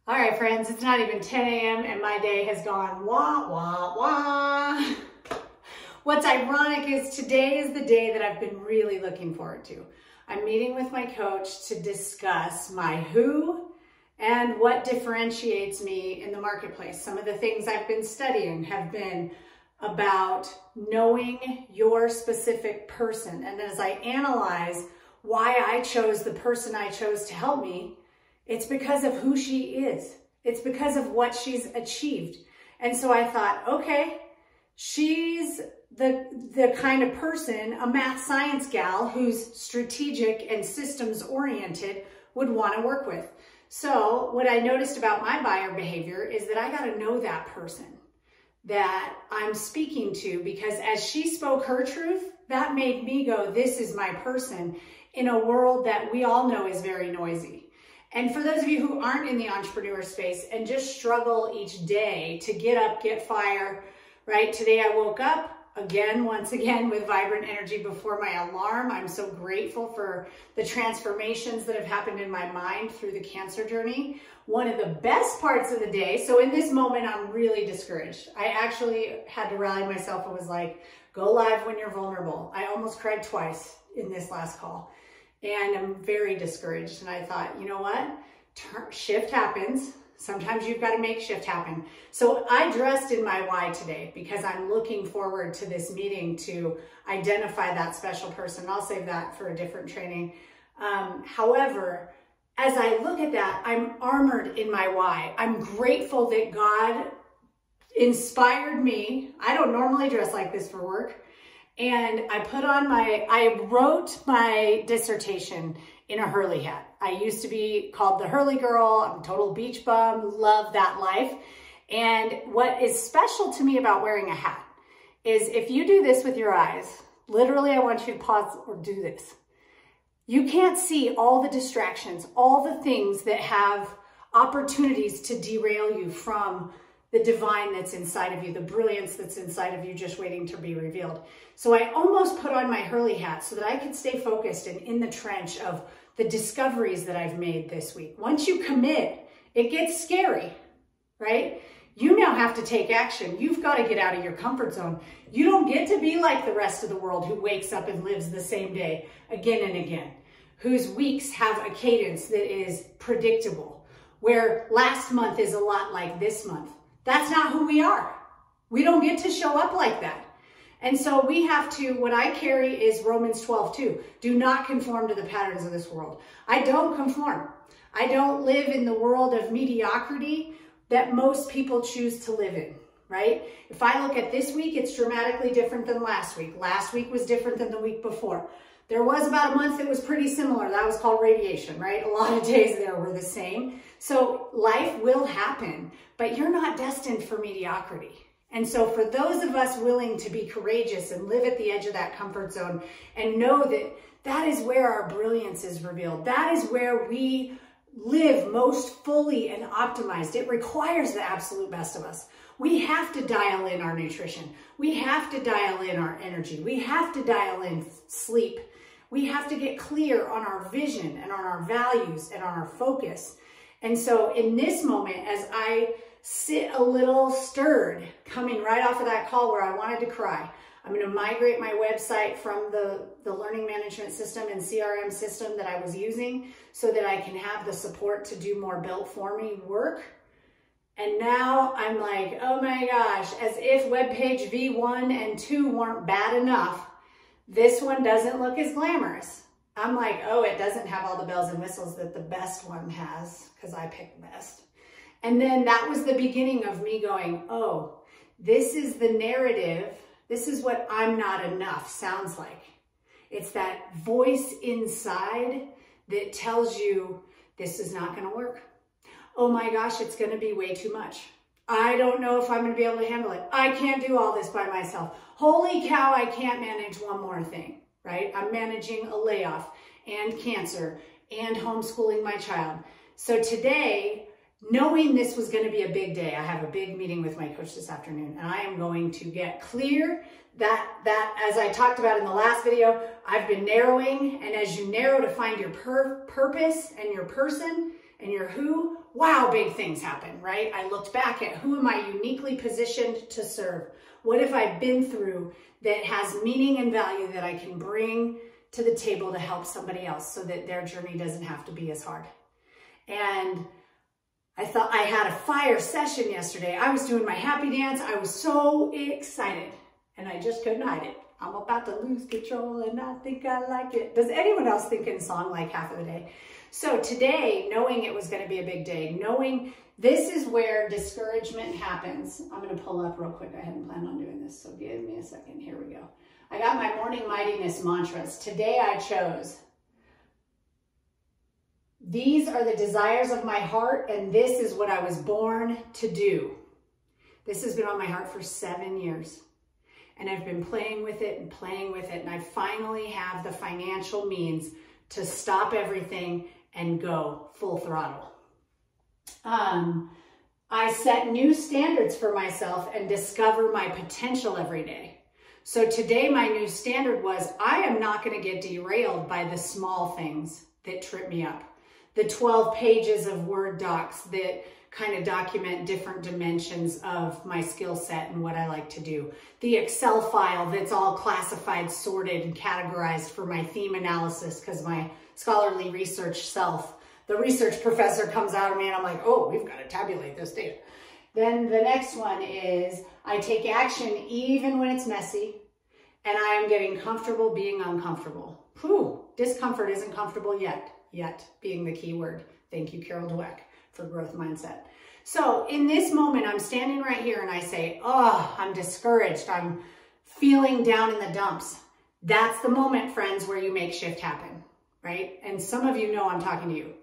All right, friends, it's not even 10 a.m. and my day has gone wah, wah, wah. What's ironic is today is the day that I've been really looking forward to. I'm meeting with my coach to discuss my who and what differentiates me in the marketplace. Some of the things I've been studying have been about knowing your specific person. And as I analyze why I chose the person I chose to help me, it's because of who she is. It's because of what she's achieved. And so I thought, okay, she's the kind of person, a math science gal who's strategic and systems oriented would want to work with. So what I noticed about my buyer behavior is that I got to know that person that I'm speaking to, because as she spoke her truth, that made me go, this is my person in a world that we all know is very noisy. And for those of you who aren't in the entrepreneur space and just struggle each day to get up, get fire, right? Today I woke up once again with vibrant energy before my alarm. I'm so grateful for the transformations that have happened in my mind through the cancer journey. One of the best parts of the day, so in this moment, I'm really discouraged. I actually had to rally myself and was like, go live when you're vulnerable. I almost cried twice in this last call. And I'm very discouraged. And I thought, you know what? Shift happens. Sometimes you've got to make shift happen. So I dressed in my why today because I'm looking forward to this meeting to identify that special person. I'll save that for a different training. However, as I look at that, I'm armored in my why. I'm grateful that God inspired me. I don't normally dress like this for work. And I wrote my dissertation in a Hurley hat. I used to be called the Hurley girl. I'm a total beach bum, love that life. And what is special to me about wearing a hat is if you do this with your eyes, literally I want you to pause or do this. You can't see all the distractions, all the things that have opportunities to derail you from the divine that's inside of you, the brilliance that's inside of you just waiting to be revealed. So I almost put on my Hurley hat so that I could stay focused and in the trench of the discoveries that I've made this week. Once you commit, it gets scary, right? You now have to take action. You've got to get out of your comfort zone. You don't get to be like the rest of the world who wakes up and lives the same day again and again, whose weeks have a cadence that is predictable, where last month is a lot like this month. That's not who we are. We don't get to show up like that. And so we have to, what I carry is Romans 12:2. Do not conform to the patterns of this world. I don't conform. I don't live in the world of mediocrity that most people choose to live in, right? If I look at this week, it's dramatically different than last week. Last week was different than the week before. There was about a month that was pretty similar. That was called radiation, right? A lot of days there were the same. So life will happen, but you're not destined for mediocrity. And so for those of us willing to be courageous and live at the edge of that comfort zone and know that that is where our brilliance is revealed, that is where we live most fully and optimized. It requires the absolute best of us. We have to dial in our nutrition. We have to dial in our energy. We have to dial in sleep. We have to get clear on our vision and on our values and on our focus. And so in this moment, as I sit a little stirred, coming right off of that call where I wanted to cry, I'm going to migrate my website from the learning management system and CRM system that I was using so that I can have the support to do more built for me work. And now I'm like, oh my gosh, as if web page V1 and 2 weren't bad enough, this one doesn't look as glamorous. I'm like, oh, it doesn't have all the bells and whistles that the best one has because I picked the best. And then that was the beginning of me going, oh, this is the narrative. This is what I'm not enough sounds like. It's that voice inside that tells you this is not going to work. Oh my gosh, it's going to be way too much. I don't know if I'm going to be able to handle it. I can't do all this by myself. Holy cow, I can't manage one more thing, right? I'm managing a layoff and cancer and homeschooling my child. So today, knowing this was going to be a big day, I have a big meeting with my coach this afternoon, and I am going to get clear that as I talked about in the last video, I've been narrowing, and as you narrow to find your purpose and your person, and your who, wow, big things happen, right? I looked back at who am I uniquely positioned to serve? What have I been through that has meaning and value that I can bring to the table to help somebody else so that their journey doesn't have to be as hard? And I thought I had a fire session yesterday. I was doing my happy dance. I was so excited and I just couldn't hide it. I'm about to lose control and I think I like it. Does anyone else think in song like half of the day? So today, knowing it was going to be a big day, knowing this is where discouragement happens. I'm going to pull up real quick. I hadn't planned on doing this, so give me a second. Here we go. I got my morning mightiness mantras. Today I chose, these are the desires of my heart, and this is what I was born to do. This has been on my heart for 7 years. And I've been playing with it, and I finally have the financial means to stop everything and go full throttle. I set new standards for myself and discover my potential every day. So today my new standard was, I am not going to get derailed by the small things that trip me up. The 12 pages of Word docs that kind of document different dimensions of my skill set and what I like to do. The Excel file that's all classified, sorted, and categorized for my theme analysis because my scholarly research self, the research professor comes out of me and I'm like, oh, we've got to tabulate this data. Then the next one is I take action even when it's messy and I am getting comfortable being uncomfortable. Whew, discomfort isn't comfortable yet being the key word. Thank you, Carol Dweck, for growth mindset. So in this moment, I'm standing right here and I say, oh, I'm discouraged. I'm feeling down in the dumps. That's the moment, friends, where you make shift happen, right? And some of you know I'm talking to you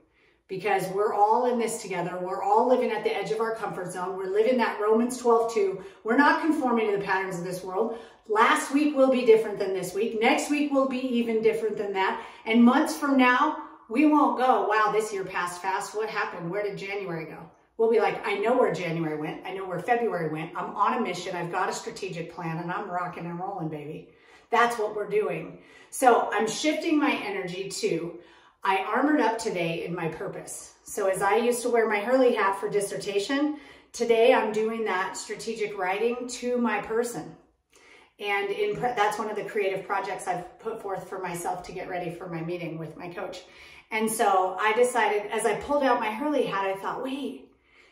because we're all in this together. We're all living at the edge of our comfort zone. We're living that Romans 12:2. We're not conforming to the patterns of this world. Last week will be different than this week. Next week will be even different than that. And months from now, we won't go, wow, this year passed fast. What happened? Where did January go? We'll be like, I know where January went. I know where February went. I'm on a mission. I've got a strategic plan and I'm rocking and rolling, baby. That's what we're doing. So I'm shifting my energy to, I armored up today in my purpose. So as I used to wear my Hurley hat for dissertation, today I'm doing that strategic writing to my person. And that's one of the creative projects I've put forth for myself to get ready for my meeting with my coach. And so I decided, as I pulled out my Hurley hat, I thought, wait,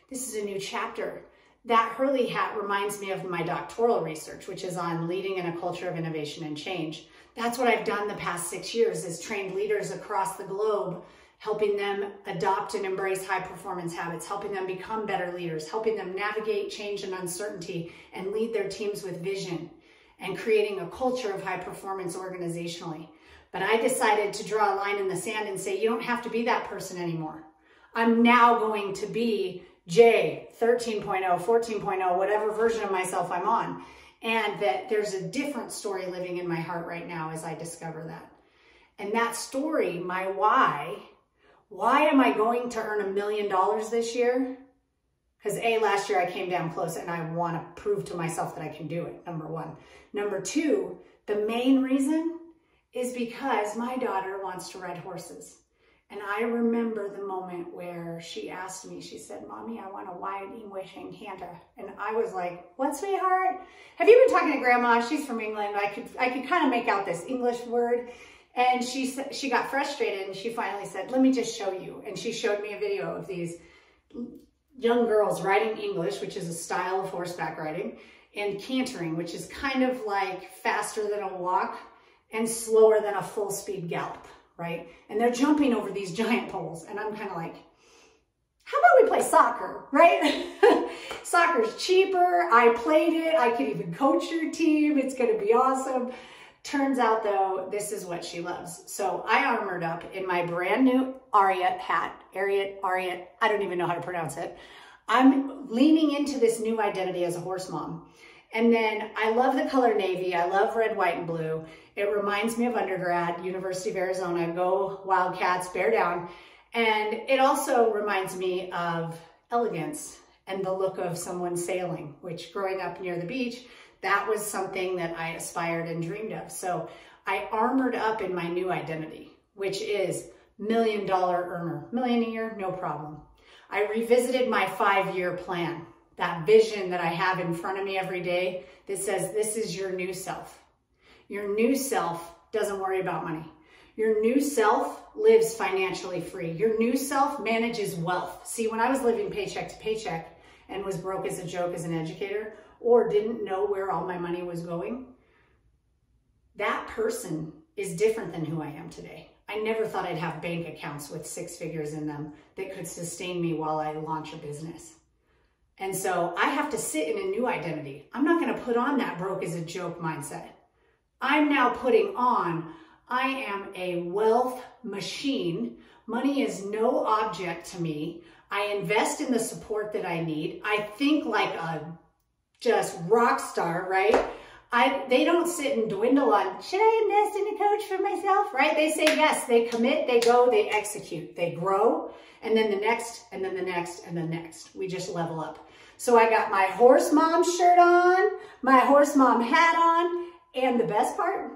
this is a new chapter. That Hurley hat reminds me of my doctoral research, which is on leading in a culture of innovation and change. That's what I've done the past 6 years, is trained leaders across the globe, helping them adopt and embrace high performance habits, helping them become better leaders, helping them navigate change and uncertainty and lead their teams with vision, and creating a culture of high performance organizationally. But I decided to draw a line in the sand and say, you don't have to be that person anymore. I'm now going to be J 13.0, 14.0, whatever version of myself I'm on. And that there's a different story living in my heart right now as I discover that. And that story, my why am I going to earn $1 million this year? Because last year I came down close and I want to prove to myself that I can do it, number one. Number two, the main reason is because my daughter wants to ride horses. And I remember the moment where she asked me, she said, Mommy, I want a wide English encanter. And I was like, what, sweetheart? Have you been talking to Grandma? She's from England. I could kind of make out this English word. And she got frustrated and she finally said, let me just show you. And she showed me a video of these young girls riding English, which is a style of horseback riding, and cantering, which is kind of like faster than a walk and slower than a full speed gallop, right? And they're jumping over these giant poles. And I'm kind of like, how about we play soccer, right? Soccer's cheaper. I played it. I could even coach your team. It's going to be awesome. Turns out though, this is what she loves. So I armored up in my brand new Ariat hat, Ariat, I don't even know how to pronounce it. I'm leaning into this new identity as a horse mom. And then I love the color navy. I love red, white, and blue. It reminds me of undergrad, University of Arizona, go Wildcats, bear down. And it also reminds me of elegance and the look of someone sailing, which growing up near the beach, that was something that I aspired and dreamed of. So I armored up in my new identity, which is $1 million earner. Million a year, no problem. I revisited my 5-year plan, that vision that I have in front of me every day that says, this is your new self. Your new self doesn't worry about money. Your new self lives financially free. Your new self manages wealth. See, when I was living paycheck to paycheck and was broke as a joke as an educator, or didn't know where all my money was going, that person is different than who I am today. I never thought I'd have bank accounts with 6 figures in them that could sustain me while I launch a business. And so I have to sit in a new identity. I'm not going to put on that broke as a joke mindset. I'm now putting on, I am a wealth machine. Money is no object to me. I invest in the support that I need. I think like a just rock star, right? They don't sit and dwindle on, should I invest in a coach for myself, right? They say yes, they commit, they go, they execute, they grow, and then the next, and then the next, and the next. We just level up. So I got my horse mom shirt on, my horse mom hat on, and the best part,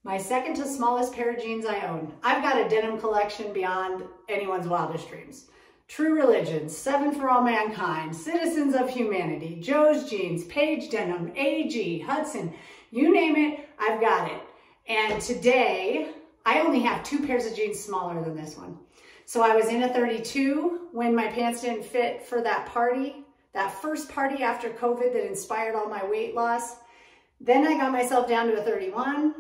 my second to smallest pair of jeans I own. I've got a denim collection beyond anyone's wildest dreams. True Religion, 7 for All Mankind, Citizens of Humanity, Joe's Jeans, Paige Denim, AG, Hudson, you name it, I've got it. And today, I only have 2 pairs of jeans smaller than this one. So I was in a 32 when my pants didn't fit for that party, that first party after COVID that inspired all my weight loss. Then I got myself down to a 31.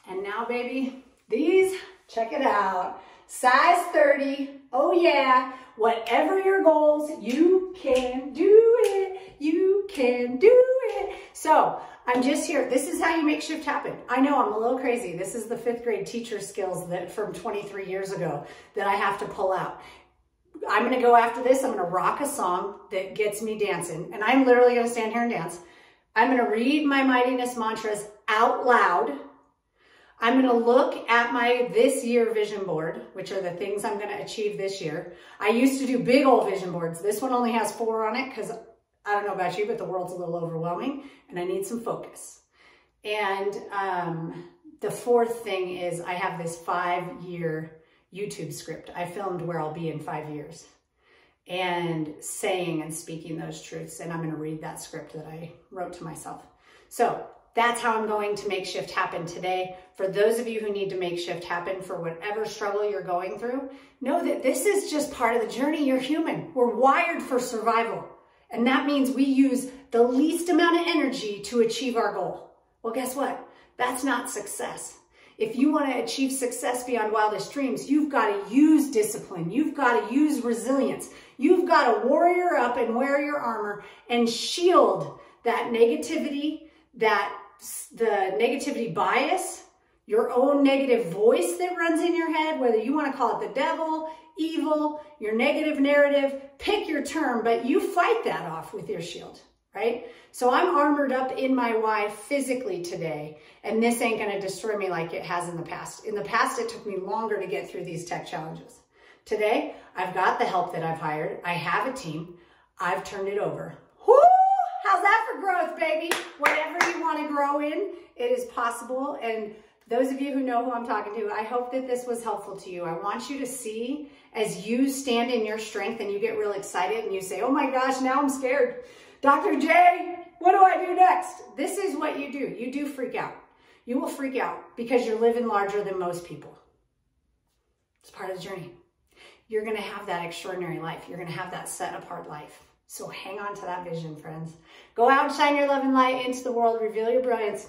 And now, baby, these, check it out. Size 30, oh yeah, whatever your goals, you can do it, you can do it. So I'm just here, this is how you make shift happen. I know I'm a little crazy. This is the 5th grade teacher skills that from 23 years ago that I have to pull out. I'm gonna go after this, I'm gonna rock a song that gets me dancing, and I'm literally gonna stand here and dance. I'm gonna read my mightiness mantras out loud. I'm going to look at my this year vision board, which are the things I'm going to achieve this year. I used to do big old vision boards. This one only has 4 on it because I don't know about you, but the world's a little overwhelming and I need some focus. And the 4th thing is I have this 5-year YouTube script. I filmed where I'll be in 5 years and saying and speaking those truths. And I'm going to read that script that I wrote to myself. So that's how I'm going to make shift happen today. For those of you who need to make shift happen for whatever struggle you're going through, know that this is just part of the journey. You're human. We're wired for survival. And that means we use the least amount of energy to achieve our goal. Well, guess what? That's not success. If you want to achieve success beyond wildest dreams, you've got to use discipline. You've got to use resilience. You've got to warrior up and wear your armor and shield that negativity, the negativity bias, your own negative voice that runs in your head, whether you want to call it the devil, evil, your negative narrative, pick your term, but you fight that off with your shield, right? So I'm armored up in my why physically today, and this ain't going to destroy me like it has in the past. In the past, it took me longer to get through these tech challenges. Today, I've got the help that I've hired. I have a team. I've turned it over. Woo! How's that for growth, baby? Whatever you want to grow in, it is possible. And those of you who know who I'm talking to, I hope that this was helpful to you. I want you to see as you stand in your strength and you get real excited and you say, oh my gosh, now I'm scared. Dr. J, what do I do next? This is what you do. You do freak out. You will freak out because you're living larger than most people. It's part of the journey. You're going to have that extraordinary life. You're going to have that set apart life. So hang on to that vision, friends. Go out and shine your love and light into the world. Reveal your brilliance.